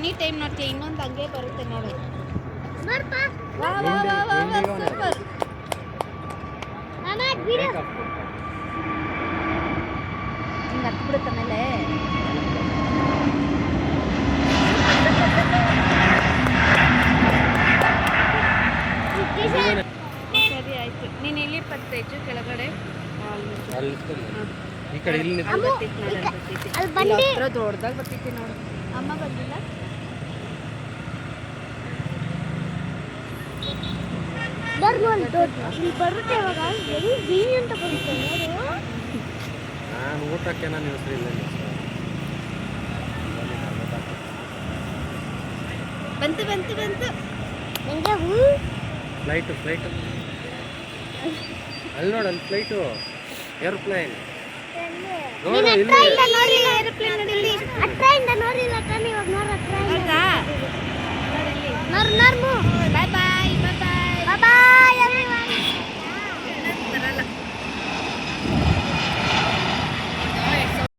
any time ನೋಡ್ತೀಯ ಇನ್ನೊಂದು ಹಂಗೆ ಬರುತ್ತೆ ನೋಡು ಹಿಂಗೆ ಹತ್ತು ಬಿಡುತ್ತೆ ಮೇಲೆ ಸರಿ ಆಯ್ತು ನೀನು ಇಲ್ಲಿ ಪತ್ತೈಜು ಕೆಳಗಡೆ ಈ ಕಡೆ ಇಲ್ಲಿ ಹತ್ರ ದೊಡ್ಡದಾಗ ಬರ್ತೈತಿ ನೋಡು ಅಮ್ಮ ಬಂದಿಲ್ಲ ಬರುತ್ತೆ ಇವಾಗ ಅಂತ ಬರುತ್ತೆ ನಾನು ಊಟಕ್ಕೆ ನಾನು ಹೆಸರಿಲ್ಲ ಬಂತು ಬಂತು ಬಂತು ಫ್ಲೈಟು ಅಲ್ಲಿ ನೋಡು ಅಲ್ಲಿ ಫ್ಲೈಟು ಏರೋಪ್ಲೇನ್ ಹೌದಾ